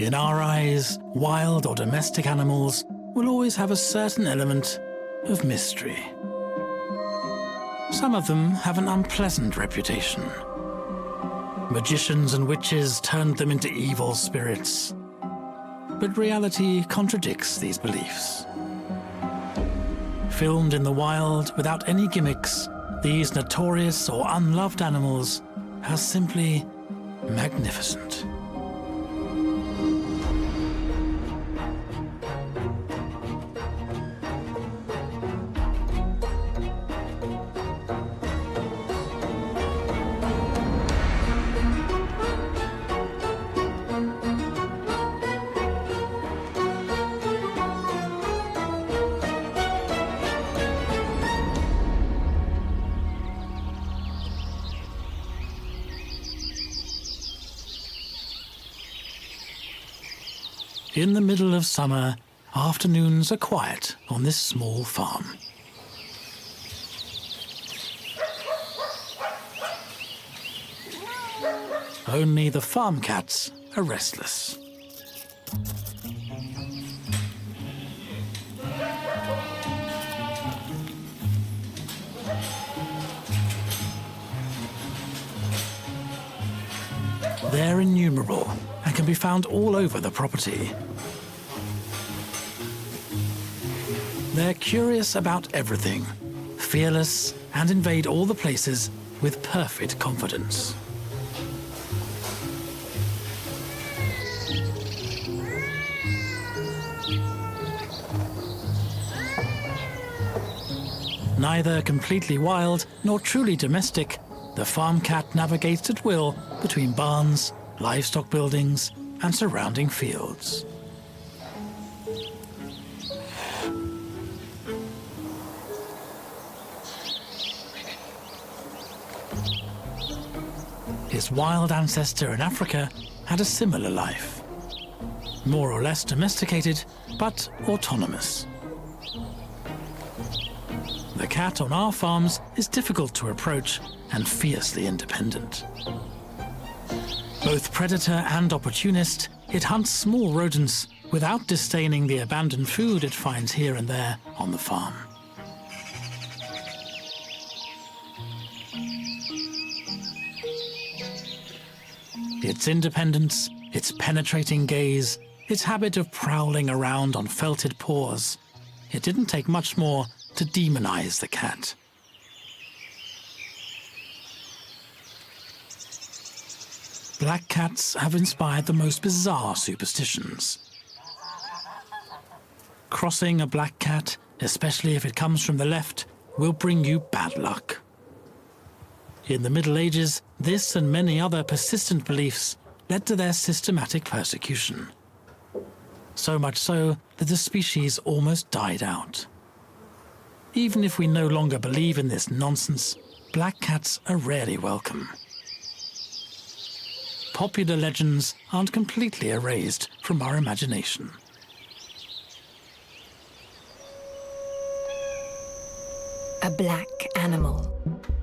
In our eyes, wild or domestic animals will always have a certain element of mystery. Some of them have an unpleasant reputation. Magicians and witches turned them into evil spirits. But reality contradicts these beliefs. Filmed in the wild without any gimmicks, these notorious or unloved animals are simply magnificent. In the middle of summer, afternoons are quiet on this small farm. Only the farm cats are restless. They're innumerable and can be found all over the property. They're curious about everything, fearless, and invade all the places with perfect confidence. Neither completely wild nor truly domestic, the farm cat navigates at will between barns, livestock buildings, and surrounding fields. His wild ancestor in Africa had a similar life. More or less domesticated, but autonomous. The cat on our farms is difficult to approach and fiercely independent. Both predator and opportunist, it hunts small rodents without disdaining the abandoned food it finds here and there on the farm. Its independence, its penetrating gaze, its habit of prowling around on felted paws, it didn't take much more to demonize the cat. Black cats have inspired the most bizarre superstitions. Crossing a black cat, especially if it comes from the left, will bring you bad luck. In the Middle Ages, this and many other persistent beliefs led to their systematic persecution. So much so that the species almost died out. Even if we no longer believe in this nonsense, black cats are rarely welcome. Popular legends aren't completely erased from our imagination. A black animal,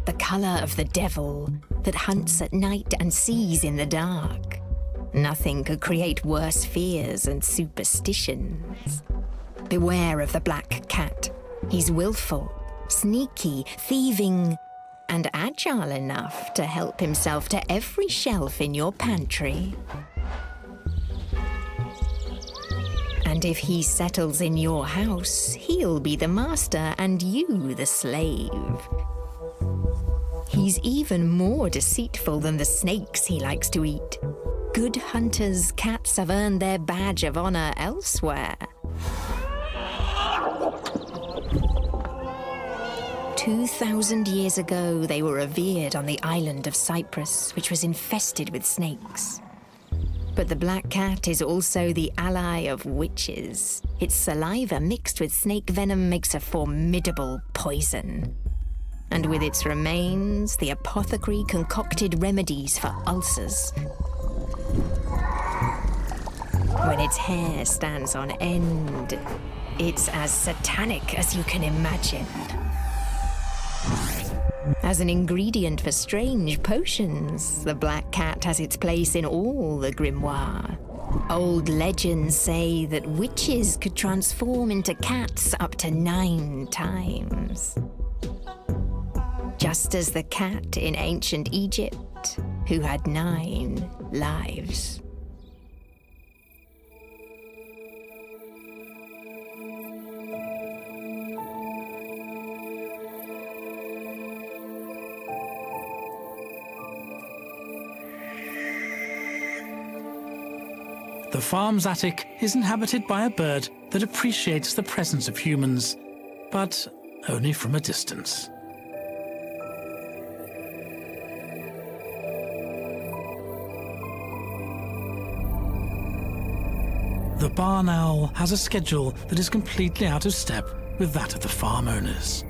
the color of the devil, that hunts at night and sees in the dark. Nothing could create worse fears and superstitions. Beware of the black cat. He's willful, sneaky, thieving, and agile enough to help himself to every shelf in your pantry. And if he settles in your house, he'll be the master and you the slave. He's even more deceitful than the snakes he likes to eat. Good hunters' cats have earned their badge of honor elsewhere. 2,000 years ago, they were revered on the island of Cyprus, which was infested with snakes. But the black cat is also the ally of witches. Its saliva mixed with snake venom makes a formidable poison. And with its remains, the apothecary concocted remedies for ulcers. When its hair stands on end, it's as satanic as you can imagine. As an ingredient for strange potions, the black cat has its place in all the grimoire. Old legends say that witches could transform into cats up to 9 times. Just as the cat in ancient Egypt, who had 9 lives. The farm's attic is inhabited by a bird that appreciates the presence of humans, but only from a distance. The barn owl has a schedule that is completely out of step with that of the farm owners.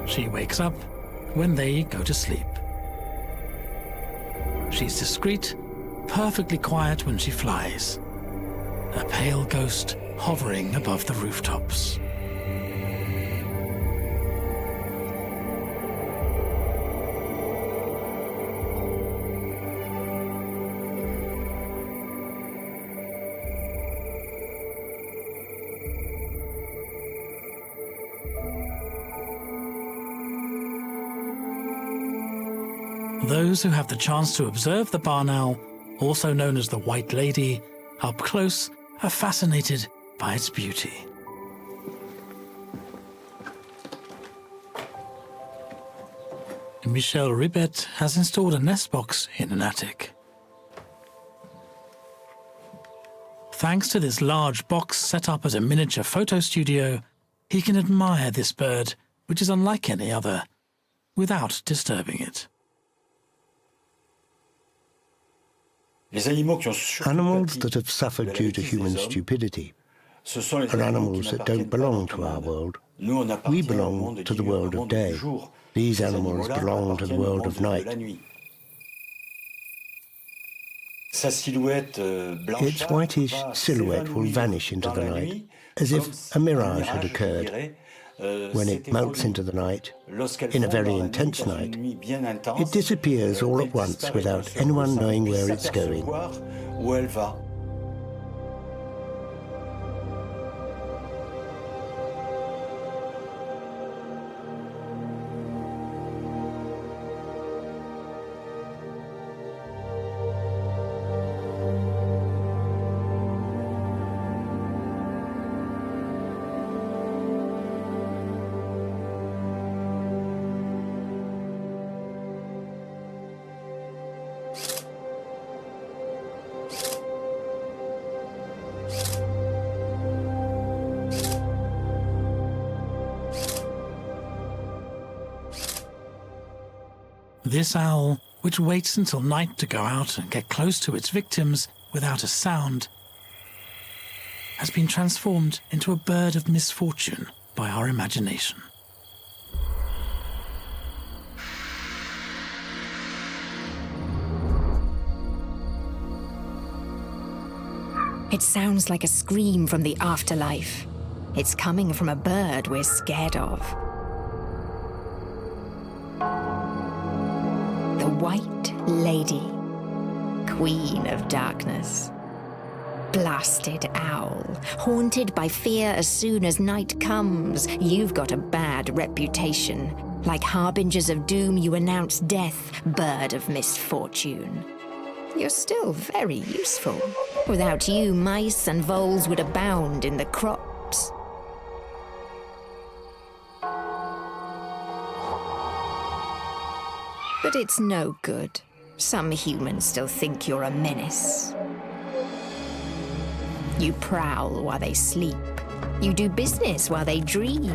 She wakes up when they go to sleep. She's discreet, perfectly quiet when she flies. A pale ghost hovering above the rooftops. Those who have the chance to observe the barn owl, also known as the White Lady, up close are fascinated by its beauty. Michel Ribet has installed a nest box in an attic. Thanks to this large box set up as a miniature photo studio, he can admire this bird, which is unlike any other, without disturbing it. Animals that have suffered due to human stupidity are animals that don't belong to our world. We belong to the world of day. These animals belong to the world of night. Its whitish silhouette will vanish into the night, as if a mirage had occurred. When it melts into the night, in a very intense night, it disappears all at once without anyone knowing where it's going. This owl, which waits until night to go out and get close to its victims without a sound, has been transformed into a bird of misfortune by our imagination. It sounds like a scream from the afterlife. It's coming from a bird we're scared of. The White Lady, Queen of Darkness. Blasted owl, haunted by fear as soon as night comes. You've got a bad reputation. Like harbingers of doom, you announce death, bird of misfortune. You're still very useful. Without you, mice and voles would abound in the crops. But it's no good. Some humans still think you're a menace. You prowl while they sleep. You do business while they dream.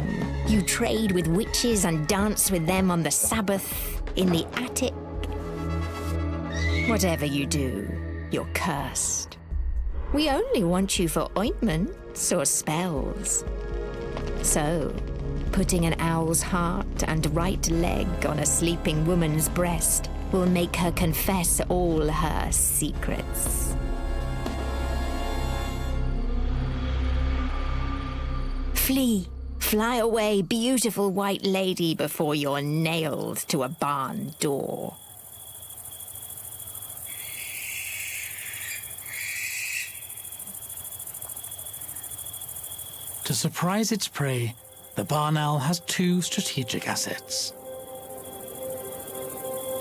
You trade with witches and dance with them on the Sabbath, in the attic. Whatever you do, you're cursed. We only want you for ointments or spells. So, putting an owl's heart and right leg on a sleeping woman's breast will make her confess all her secrets. Flee, fly away, beautiful White Lady, before you're nailed to a barn door. To surprise its prey, the barn owl has two strategic assets: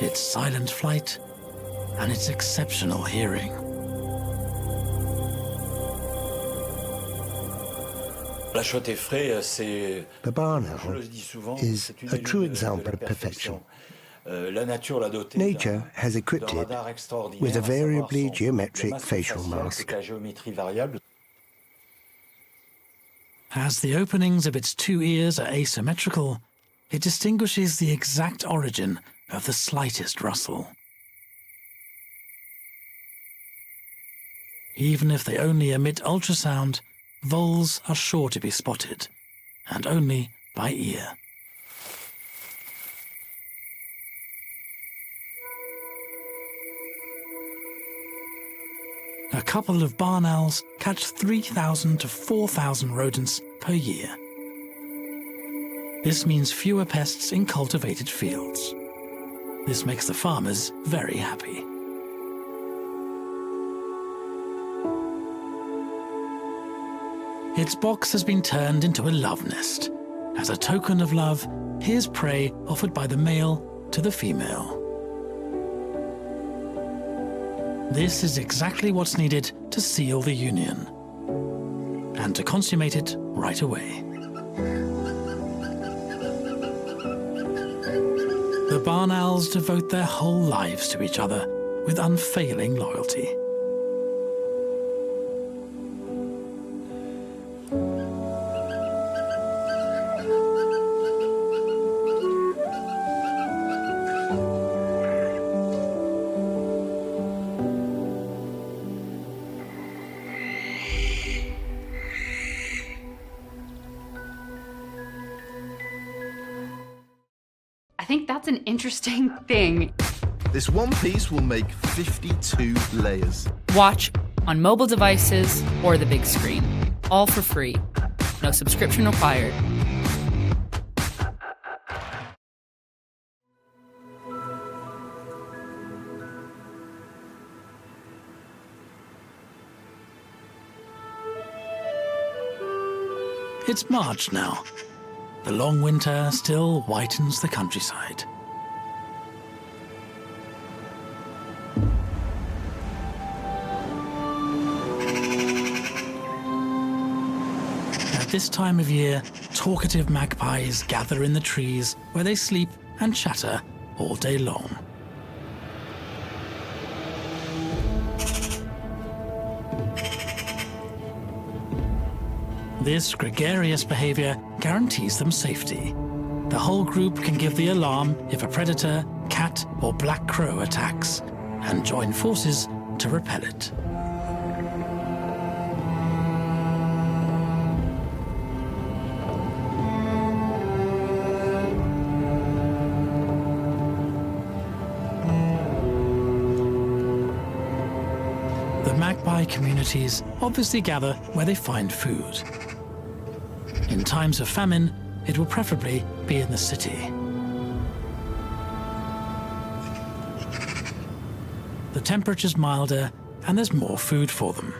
its silent flight and its exceptional hearing. The barn owl is a true example of perfection. Nature has equipped it with a variably geometric facial mask. As the openings of its two ears are asymmetrical, it distinguishes the exact origin of the slightest rustle. Even if they only emit ultrasound, voles are sure to be spotted, and only by ear. A couple of barn owls catch 3,000 to 4,000 rodents per year. This means fewer pests in cultivated fields. This makes the farmers very happy. Its box has been turned into a love nest. As a token of love, here's prey offered by the male to the female. This is exactly what's needed to seal the union, and to consummate it right away. The barn owls devote their whole lives to each other with unfailing loyalty. I think that's an interesting thing. This one piece will make 52 layers. Watch on mobile devices or the big screen. All for free. No subscription required. It's March now. The long winter still whitens the countryside. At this time of year, talkative magpies gather in the trees where they sleep and chatter all day long. This gregarious behavior guarantees them safety. The whole group can give the alarm if a predator, cat or black crow attacks, and join forces to repel it. The magpie communities obviously gather where they find food. In times of famine, it will preferably be in the city. The temperature's milder and there's more food for them.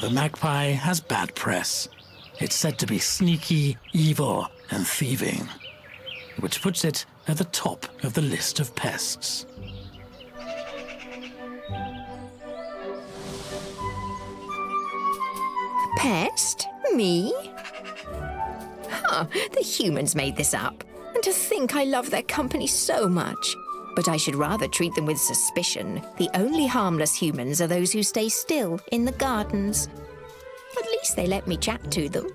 The magpie has bad press. It's said to be sneaky, evil, and thieving, which puts it at the top of the list of pests. Pest? Me? Huh, the humans made this up. And to think I love their company so much. But I should rather treat them with suspicion. The only harmless humans are those who stay still in the gardens. At least they let me chat to them.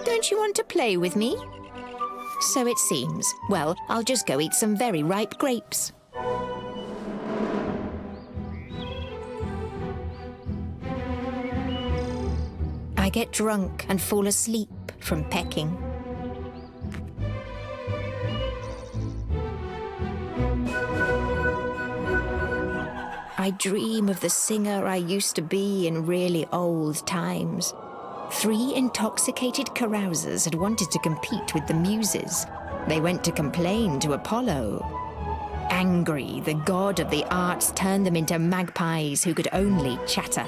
Don't you want to play with me? So it seems. Well, I'll just go eat some very ripe grapes. I get drunk and fall asleep from pecking. I dream of the singer I used to be in really old times. 3 intoxicated carousers had wanted to compete with the muses, They went to complain to Apollo. Angry, the god of the arts turned them into magpies who could only chatter.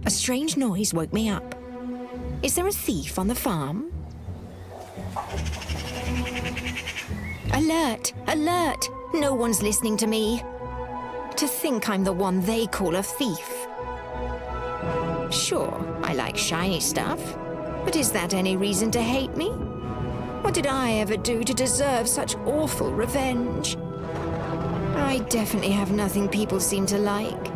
A strange noise woke me up. Is there a thief on the farm? Alert! Alert! No one's listening to me. To think I'm the one they call a thief. Sure, I like shiny stuff, but is that any reason to hate me? What did I ever do to deserve such awful revenge? I definitely have nothing people seem to like.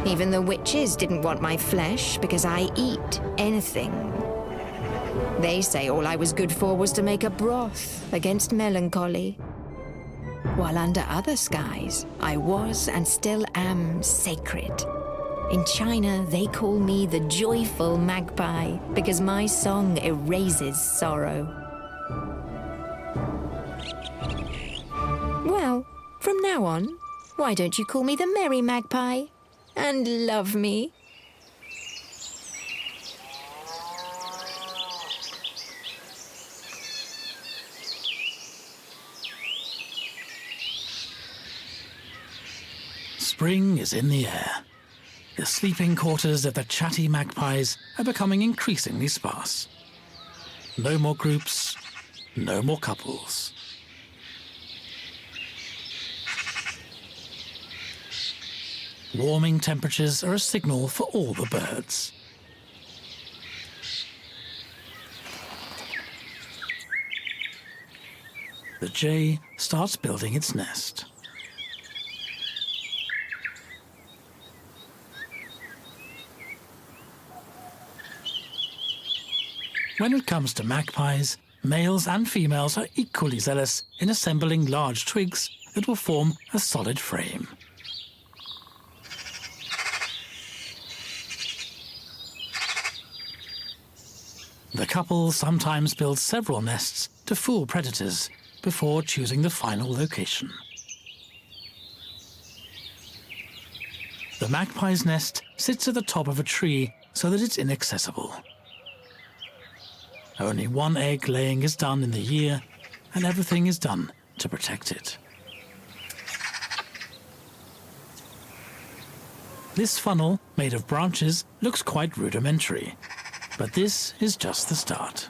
Even the witches didn't want my flesh because I eat anything. They say all I was good for was to make a broth against melancholy. While under other skies, I was and still am sacred. In China, they call me the joyful magpie because my song erases sorrow. Well, from now on, why don't you call me the merry magpie and love me? Spring is in the air. The sleeping quarters of the chatty magpies are becoming increasingly sparse. No more groups, no more couples. Warming temperatures are a signal for all the birds. The jay starts building its nest. When it comes to magpies, males and females are equally zealous in assembling large twigs that will form a solid frame. The couple sometimes build several nests to fool predators before choosing the final location. The magpie's nest sits at the top of a tree so that it's inaccessible. Only one egg laying is done in the year, and everything is done to protect it. This funnel, made of branches, looks quite rudimentary, but this is just the start.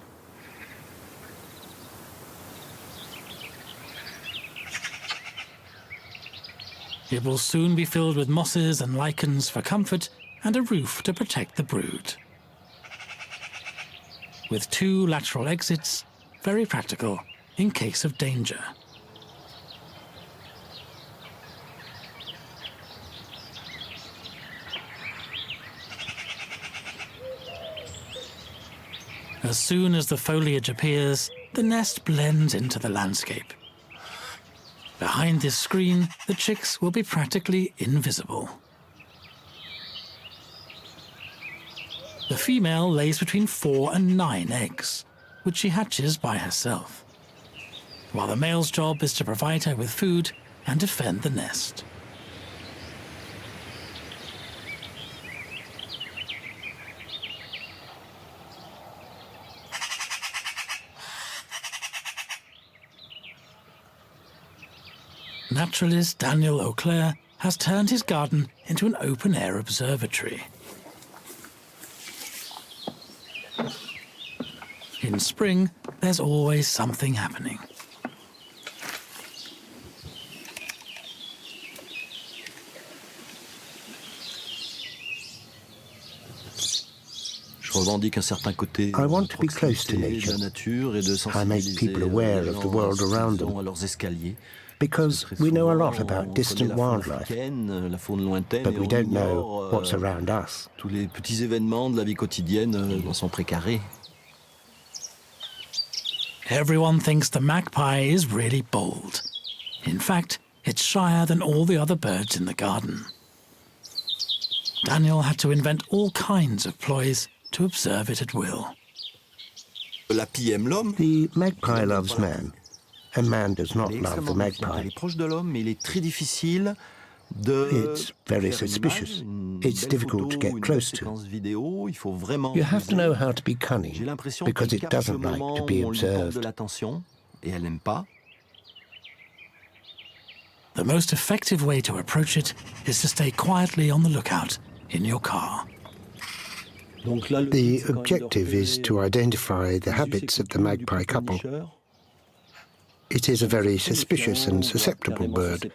It will soon be filled with mosses and lichens for comfort and a roof to protect the brood. With 2 lateral exits, very practical in case of danger. As soon as the foliage appears, the nest blends into the landscape. Behind this screen, the chicks will be practically invisible. The female lays between 4 and 9 eggs, which she hatches by herself, while the male's job is to provide her with food and defend the nest. Naturalist Daniel Auclair has turned his garden into an open-air observatory. In spring, there's always something happening. I want to be close to nature. I make people aware of the world around them, because we know a lot about distant wildlife, but we don't know what's around us. Everyone thinks the magpie is really bold. In fact, it's shyer than all the other birds in the garden. Daniel had to invent all kinds of ploys to observe it at will. The magpie loves man, and man does not love the magpie. It's very suspicious. It's difficult to get close to. You have to know how to be cunning, because it doesn't like to be observed. The most effective way to approach it is to stay quietly on the lookout in your car. The objective is to identify the habits of the magpie couple. It is a very suspicious and susceptible bird,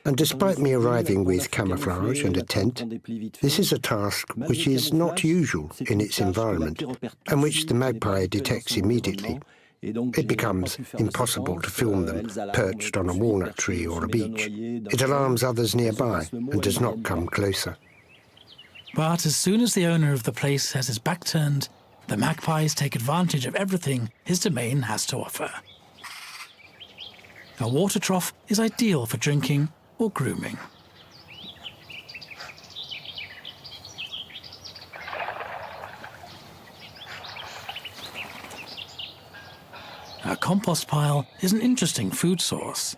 and despite me arriving with camouflage and a tent, this is a task which is not usual in its environment, and which the magpie detects immediately. It becomes impossible to film them perched on a walnut tree or a beech. It alarms others nearby and does not come closer. But as soon as the owner of the place has his back turned, the magpies take advantage of everything his domain has to offer. A water trough is ideal for drinking or grooming. A compost pile is an interesting food source,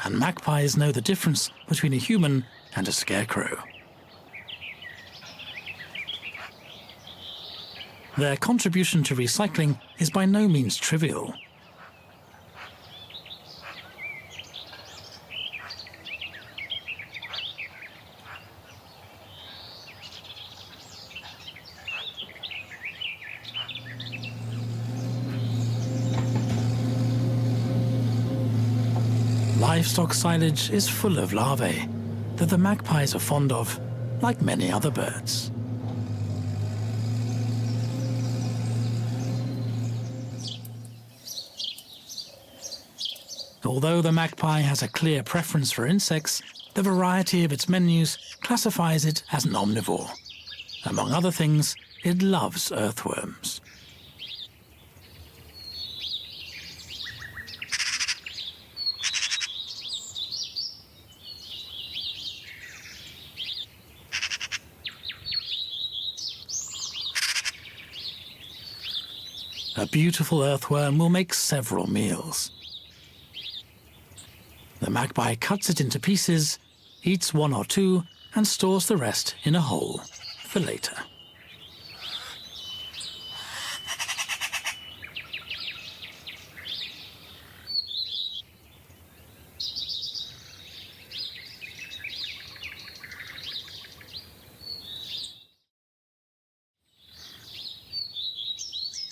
and magpies know the difference between a human and a scarecrow. Their contribution to recycling is by no means trivial. Livestock silage is full of larvae that the magpies are fond of, like many other birds. Although the magpie has a clear preference for insects, the variety of its menus classifies it as an omnivore. Among other things, it loves earthworms. A beautiful earthworm will make several meals. The magpie cuts it into pieces, eats one or two, and stores the rest in a hole for later.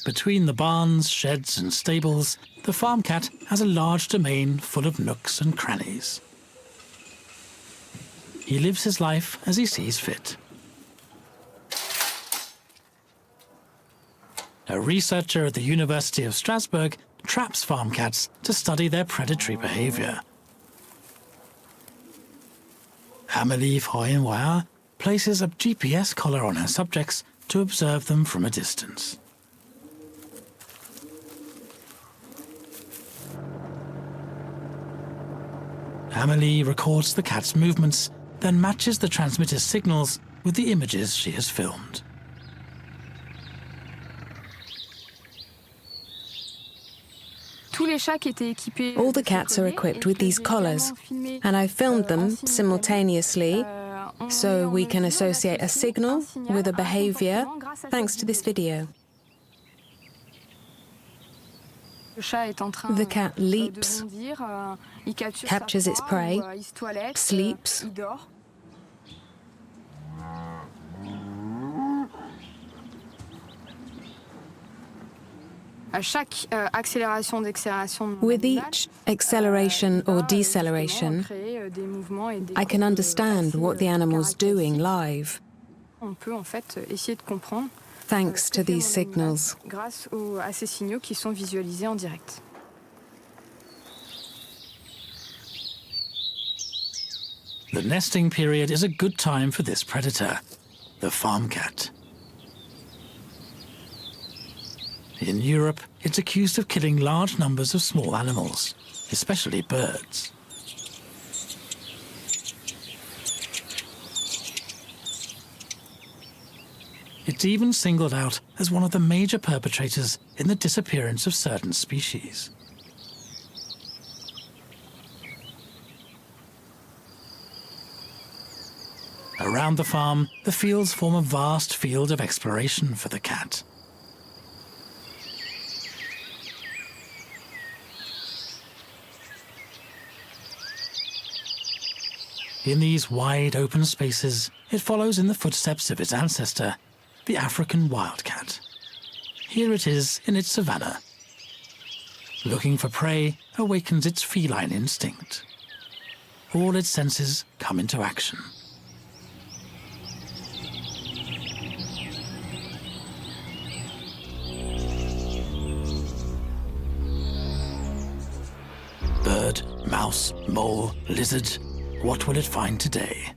Between the barns, sheds and stables, the farm cat has a large domain full of nooks and crannies. He lives his life as he sees fit. A researcher at the University of Strasbourg traps farm cats to study their predatory behavior. Amélie Freuenweyer places a GPS collar on her subjects to observe them from a distance. Amélie records the cat's movements, then matches the transmitter's signals with the images she has filmed. All the cats are equipped with these collars, and I filmed them simultaneously so we can associate a signal with a behavior thanks to this video. The cat leaps, captures its prey, sleeps. With each acceleration or deceleration, I can understand what the animal's doing live, thanks to these signals. The nesting period is a good time for this predator, the farm cat. In Europe, it's accused of killing large numbers of small animals, especially birds. It's even singled out as one of the major perpetrators in the disappearance of certain species. Around the farm, the fields form a vast field of exploration for the cat. In these wide open spaces, it follows in the footsteps of its ancestor, the African wildcat. Here it is in its savanna. Looking for prey awakens its feline instinct. All its senses come into action. Bird, mouse, mole, lizard, what will it find today?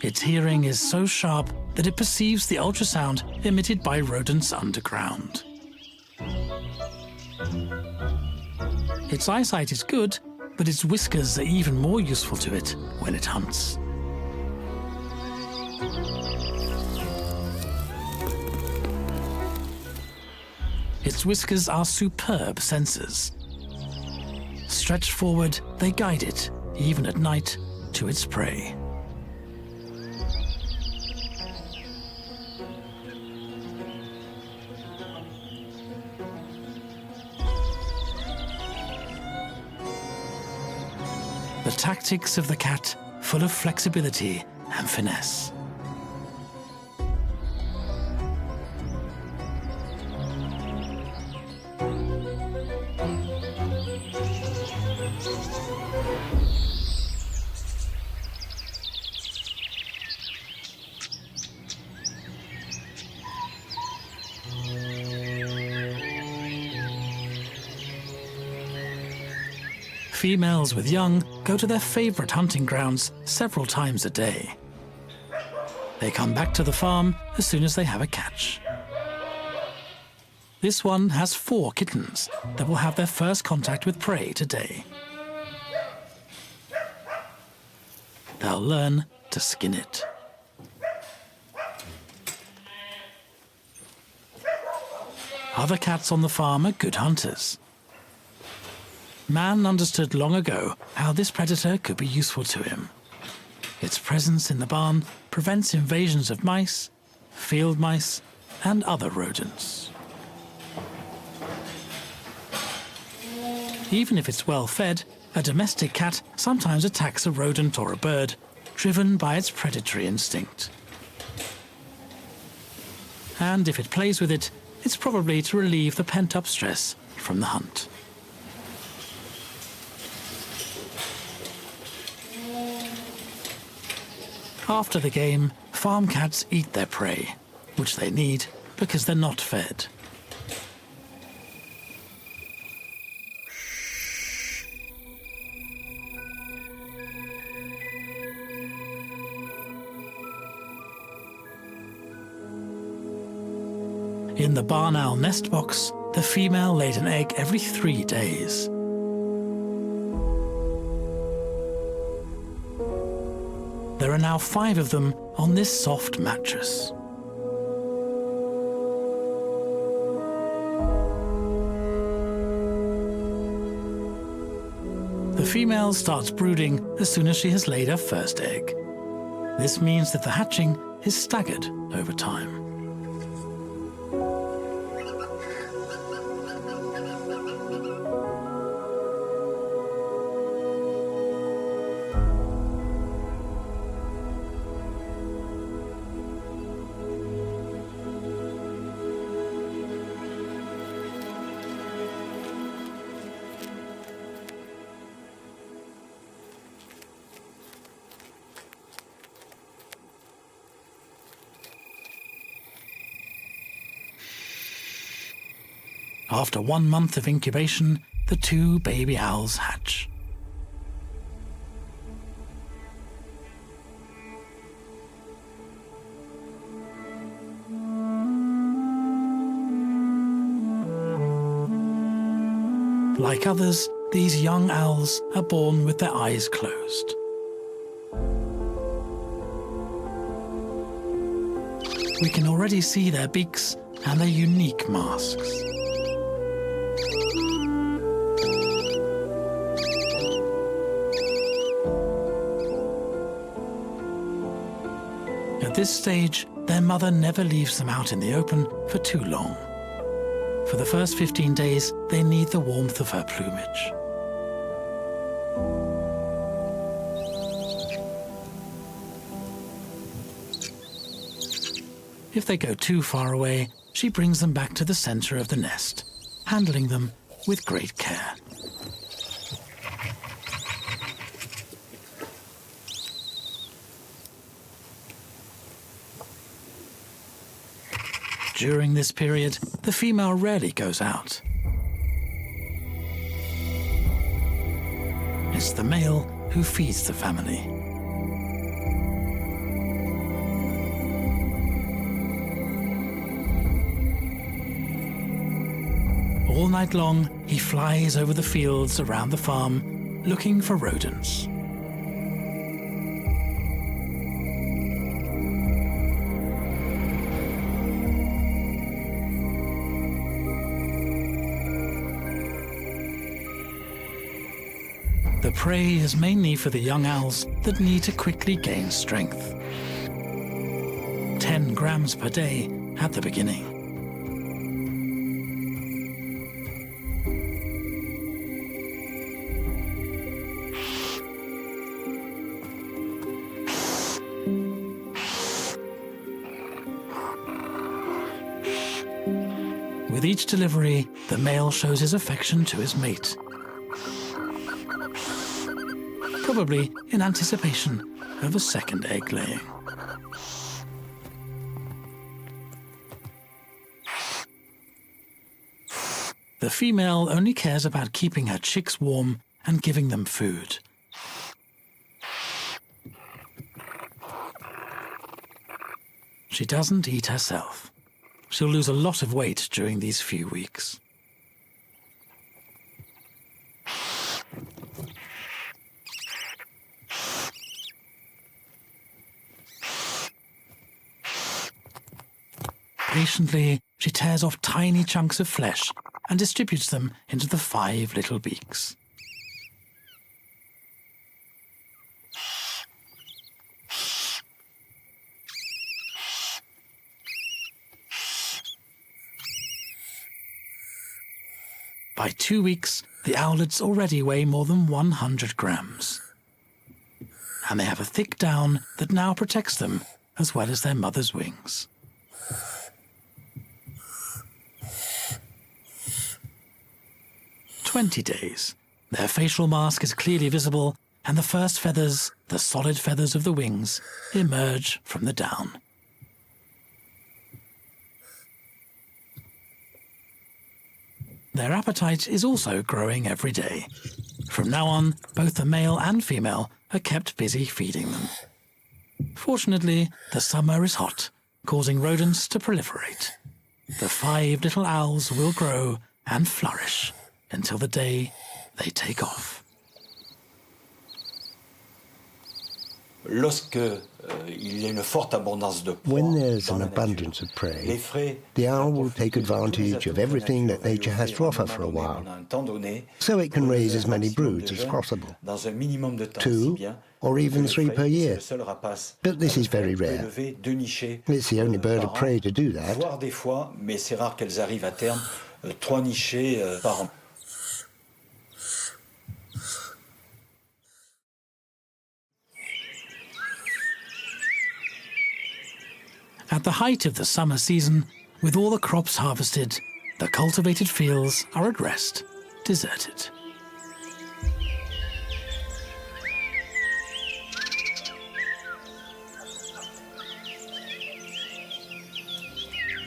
Its hearing is so sharp that it perceives the ultrasound emitted by rodents underground. Its eyesight is good, but its whiskers are even more useful to it when it hunts. Its whiskers are superb sensors. Stretched forward, they guide it, even at night, to its prey. The tactics of the cat, full of flexibility and finesse. Females with young go to their favorite hunting grounds several times a day. They come back to the farm as soon as they have a catch. This one has 4 kittens that will have their first contact with prey today. They'll learn to skin it. Other cats on the farm are good hunters. Man understood long ago how this predator could be useful to him. Its presence in the barn prevents invasions of mice, field mice, and other rodents. Even if it's well fed, a domestic cat sometimes attacks a rodent or a bird, driven by its predatory instinct. And if it plays with it, it's probably to relieve the pent-up stress from the hunt. After the game, farm cats eat their prey, which they need because they're not fed. In the barn owl nest box, the female laid an egg every 3 days. There are now 5 of them on this soft mattress. The female starts brooding as soon as she has laid her first egg. This means that the hatching is staggered over time. After 1 month of incubation, the 2 baby owls hatch. Like others, these young owls are born with their eyes closed. We can already see their beaks and their unique masks. At this stage, their mother never leaves them out in the open for too long. For the first 15 days, they need the warmth of her plumage. If they go too far away, she brings them back to the center of the nest, handling them with great care. During this period, the female rarely goes out. It's the male who feeds the family. All night long, he flies over the fields around the farm, looking for rodents. The prey is mainly for the young owls that need to quickly gain strength. 10 grams per day at the beginning. With each delivery, the male shows his affection to his mate, probably in anticipation of a second egg laying. The female only cares about keeping her chicks warm and giving them food. She doesn't eat herself. She'll lose a lot of weight during these few weeks. Patiently, she tears off tiny chunks of flesh and distributes them into the 5 little beaks. By 2 weeks, the owlets already weigh more than 100 grams. And they have a thick down that now protects them as well as their mother's wings. "20 days. Their facial mask is clearly visible, and the first feathers, the solid feathers of the wings, emerge from the down. Their appetite is also growing every day. From now on, both the male and female are kept busy feeding them. Fortunately, the summer is hot, causing rodents to proliferate. The 5 little owls will grow and flourish until the day they take off." When there's an abundance of prey, the owl will take advantage of everything that nature has to offer for a while, so it can raise as many broods as possible, 2 or even 3 per year. But this is very rare. It's the only bird of prey to do that. At the height of the summer season, with all the crops harvested, the cultivated fields are at rest, deserted.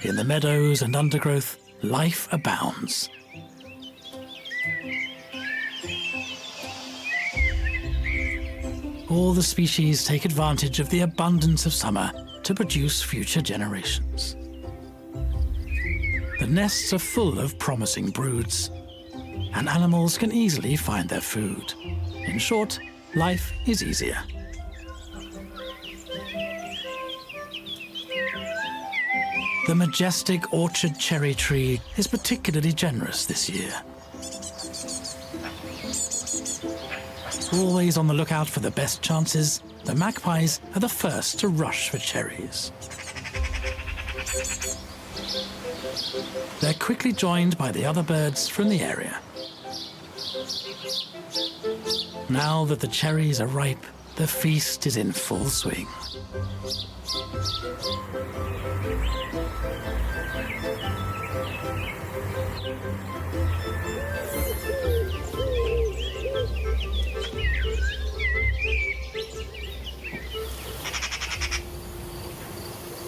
In the meadows and undergrowth, life abounds. All the species take advantage of the abundance of summer to produce future generations. The nests are full of promising broods, and animals can easily find their food. In short, life is easier. The majestic orchard cherry tree is particularly generous this year. Always on the lookout for the best chances, the magpies are the first to rush for cherries. They're quickly joined by the other birds from the area. Now that the cherries are ripe, the feast is in full swing.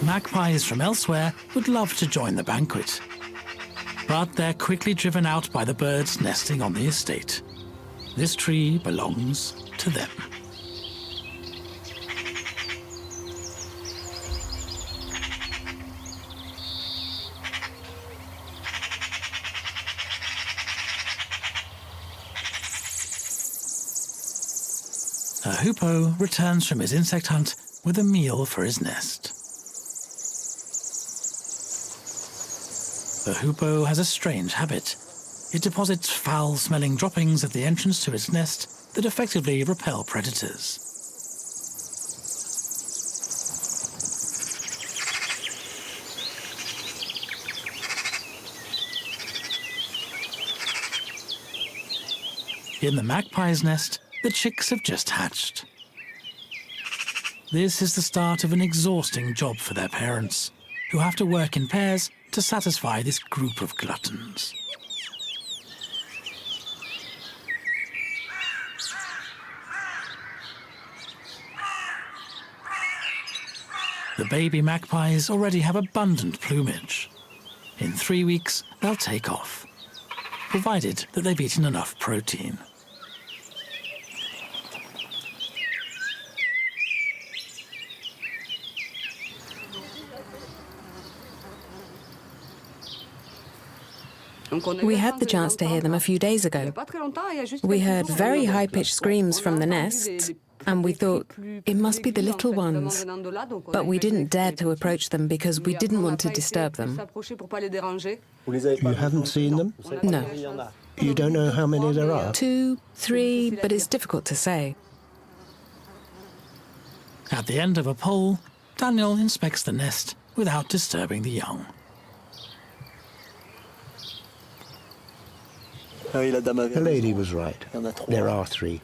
Magpies from elsewhere would love to join the banquet, but they're quickly driven out by the birds nesting on the estate. This tree belongs to them. A hoopoe returns from his insect hunt with a meal for his nest. The hoopoe has a strange habit. It deposits foul-smelling droppings at the entrance to its nest that effectively repel predators. In the magpie's nest, the chicks have just hatched. This is the start of an exhausting job for their parents, who have to work in pairs to satisfy this group of gluttons. The baby magpies already have abundant plumage. In 3 weeks, they'll take off, provided that they've eaten enough protein. We had the chance to hear them a few days ago. We heard very high-pitched screams from the nests, and we thought it must be the little ones. But we didn't dare to approach them because we didn't want to disturb them. You haven't seen them? No. You don't know how many there are? 2, 3, but it's difficult to say. At the end of a pole, Daniel inspects the nest without disturbing the young. The lady was right. There are 3,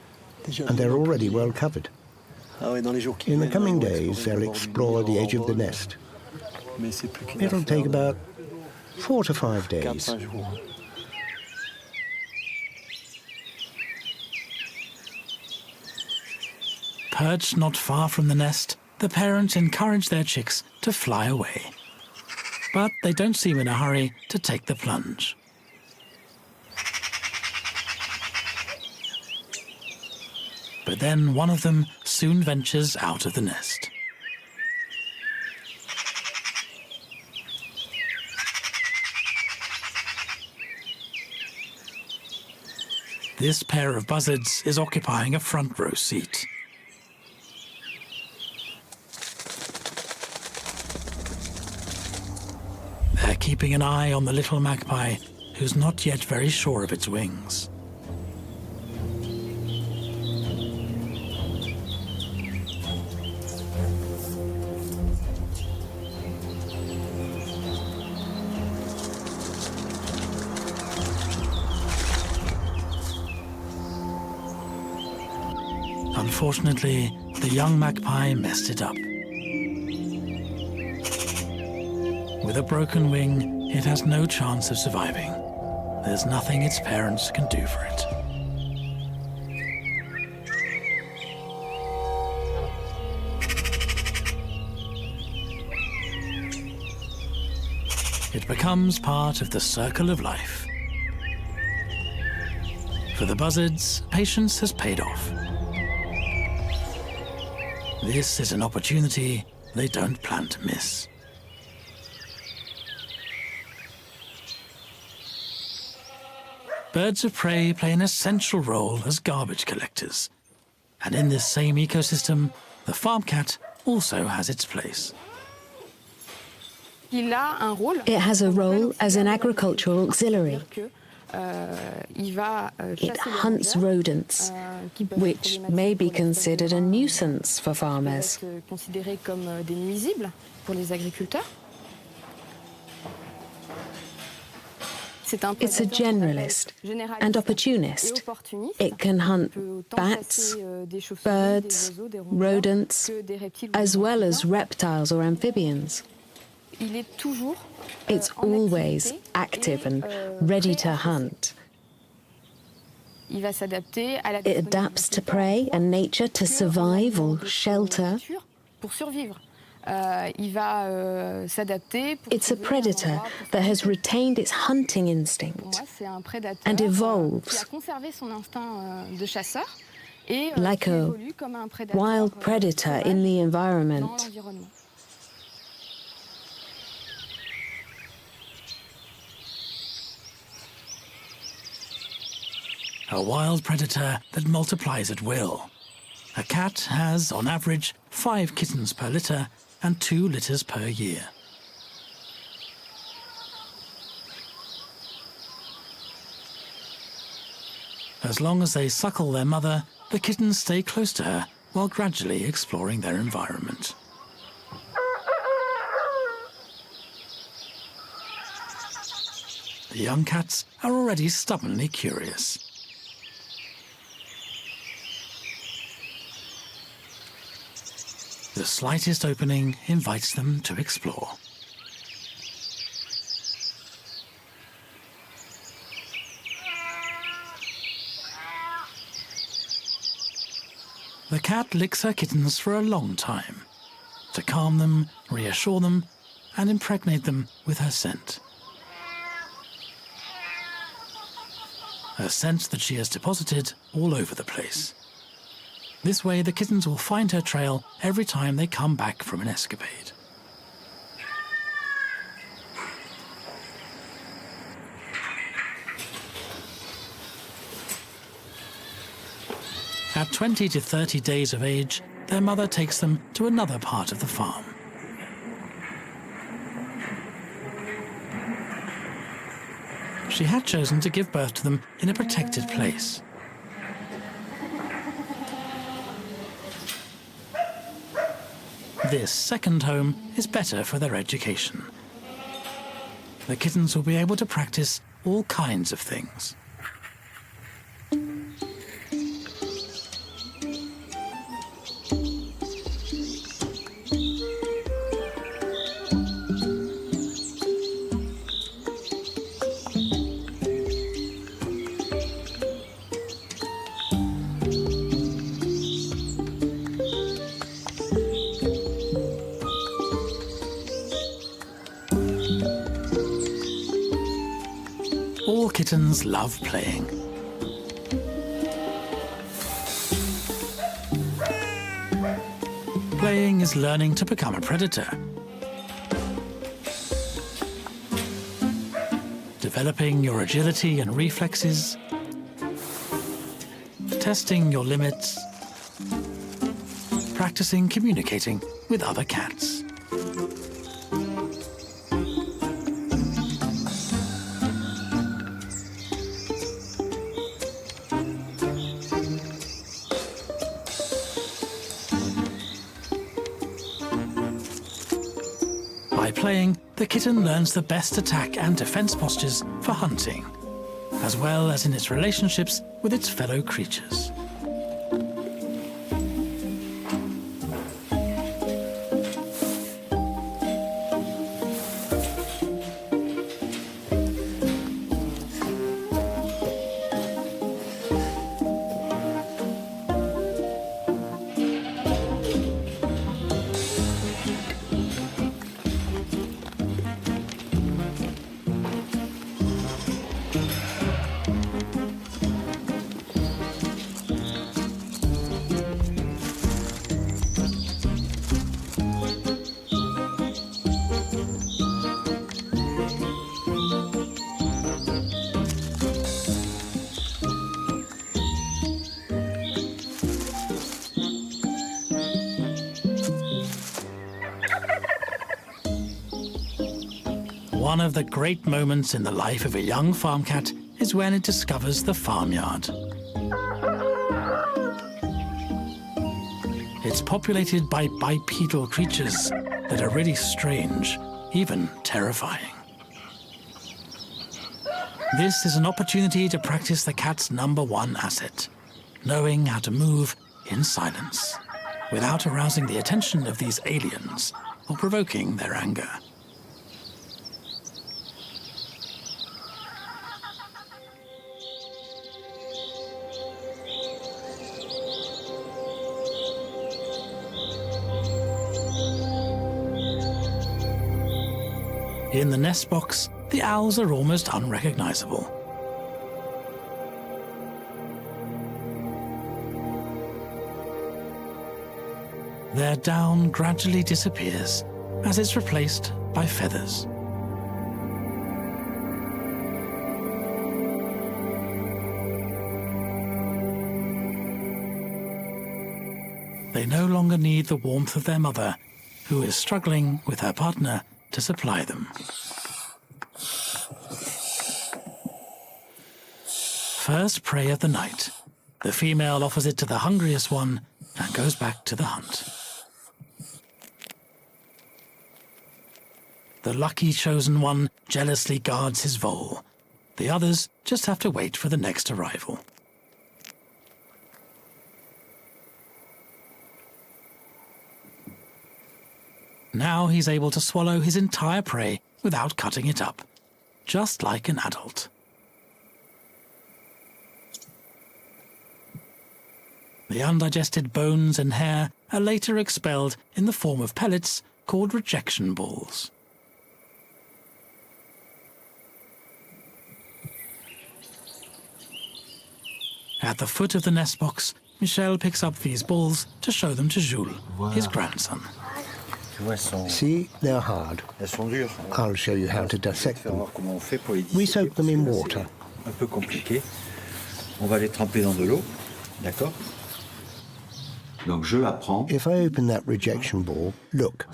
and they're already well covered. In the coming days, they'll explore the edge of the nest. It'll take about 4 to 5 days. Perched not far from the nest, the parents encourage their chicks to fly away. But they don't seem in a hurry to take the plunge. But then one of them soon ventures out of the nest. This pair of buzzards is occupying a front row seat. They're keeping an eye on the little magpie, who's not yet very sure of its wings. Unfortunately, the young magpie messed it up. With a broken wing, it has no chance of surviving. There's nothing its parents can do for it. It becomes part of the circle of life. For the buzzards, patience has paid off. This is an opportunity they don't plan to miss. Birds of prey play an essential role as garbage collectors. And in this same ecosystem, the farm cat also has its place. It has a role as an agricultural auxiliary. It hunts rodents, which may be considered a nuisance for farmers. It's a generalist and opportunist. It can hunt bats, birds, rodents, as well as reptiles or amphibians. It's always active and ready to hunt. It adapts to prey and nature to survive or shelter. It's a predator that has retained its hunting instinct and evolves like a wild predator in the environment. A wild predator that multiplies at will. A cat has, on average, 5 kittens per litter and 2 litters per year. As long as they suckle their mother, the kittens stay close to her while gradually exploring their environment. The young cats are already stubbornly curious. The slightest opening invites them to explore. The cat licks her kittens for a long time, to calm them, reassure them, and impregnate them with her scent. A scent that she has deposited all over the place. This way, the kittens will find her trail every time they come back from an escapade. At 20 to 30 days of age, their mother takes them to another part of the farm. She had chosen to give birth to them in a protected place. This second home is better for their education. The kittens will be able to practice all kinds of things. All kittens love playing. Playing is learning to become a predator. Developing your agility and reflexes. Testing your limits. Practicing communicating with other cats. By playing, the kitten learns the best attack and defense postures for hunting, as well as in its relationships with its fellow creatures. One of the great moments in the life of a young farm cat is when it discovers the farmyard. It's populated by bipedal creatures that are really strange, even terrifying. This is an opportunity to practice the cat's #1 asset, knowing how to move in silence, without arousing the attention of these aliens or provoking their anger. In the nest box, the owls are almost unrecognizable. Their down gradually disappears as it's replaced by feathers. They no longer need the warmth of their mother, who is struggling with her partner to supply them. First prey of the night, the female offers it to the hungriest one and goes back to the hunt. The lucky chosen one jealously guards his vole. The others just have to wait for the next arrival. Now he's able to swallow his entire prey without cutting it up, just like an adult. The undigested bones and hair are later expelled in the form of pellets called rejection balls. At the foot of the nest box, Michel picks up these balls to show them to Jules, his grandson. See, they're hard. I'll show you how to dissect them. We soak them in water. If I open that rejection ball, look.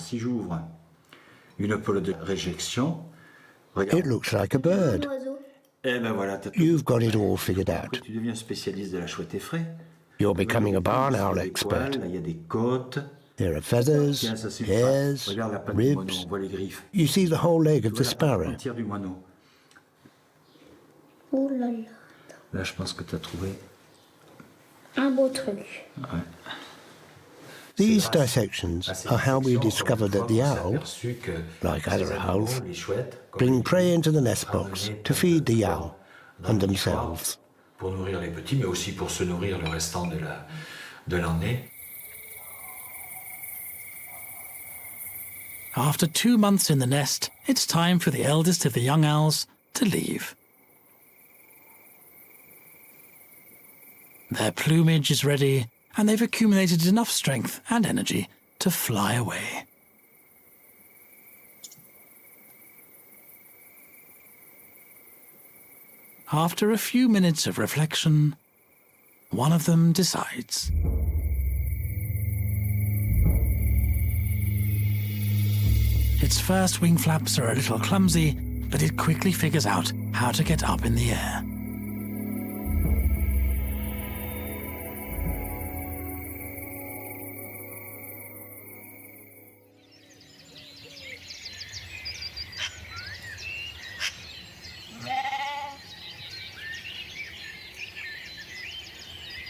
It looks like a bird. You've got it all figured out. You're becoming a barn owl expert. There are feathers, hairs, ribs. You see the whole leg of the sparrow. Oh là là. Là, je pense que tu as trouvé un beau truc. Ouais. These dissections are how we discover that the owl, like other owls, bring prey into the nest box to feed the young and themselves. Pour nourrir les petits, mais aussi pour se nourrir le restant de l'année. After 2 months in the nest, it's time for the eldest of the young owls to leave. Their plumage is ready, and they've accumulated enough strength and energy to fly away. After a few minutes of reflection, one of them decides. Its first wing flaps are a little clumsy, but it quickly figures out how to get up in the air.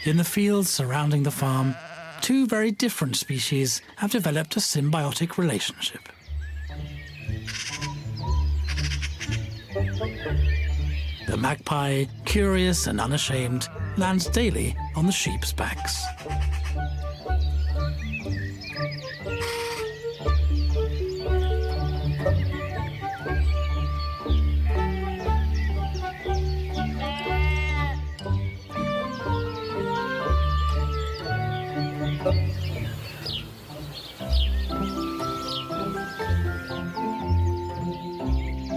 In the fields surrounding the farm, 2 very different species have developed a symbiotic relationship. The magpie, curious and unashamed, lands daily on the sheep's backs.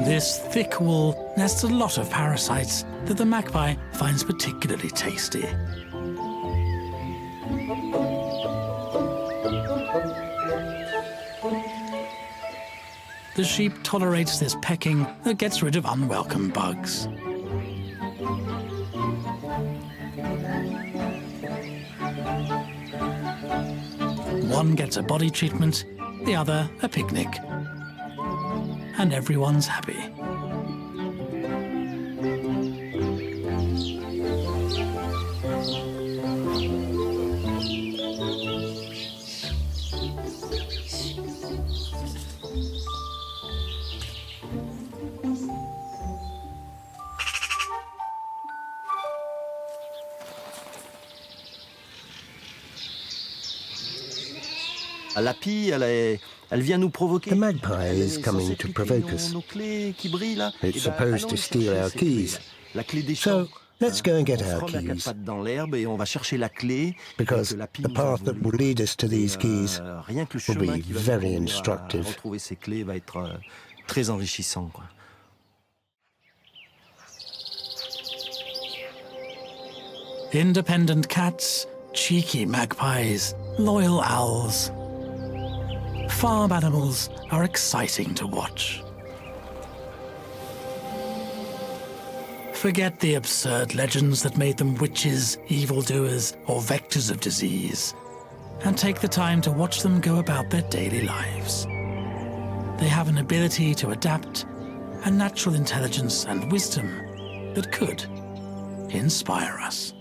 This thick wool nests a lot of parasites that the magpie finds particularly tasty. The sheep tolerates this pecking that gets rid of unwelcome bugs. one gets a body treatment, the other a picnic. And everyone's happy. La pie, elle vient nous provoquer. The magpie is coming to provoke us. It's supposed to steal our keys. So let's go and get our keys. Because the path that will lead us to these keys will be very instructive. Retrouver ces clés va être très enrichissant, quoi. Independent cats, cheeky magpies, loyal owls. Farm animals are exciting to watch. Forget the absurd legends that made them witches, evildoers, or vectors of disease, and take the time to watch them go about their daily lives. They have an ability to adapt, a natural intelligence and wisdom that could inspire us.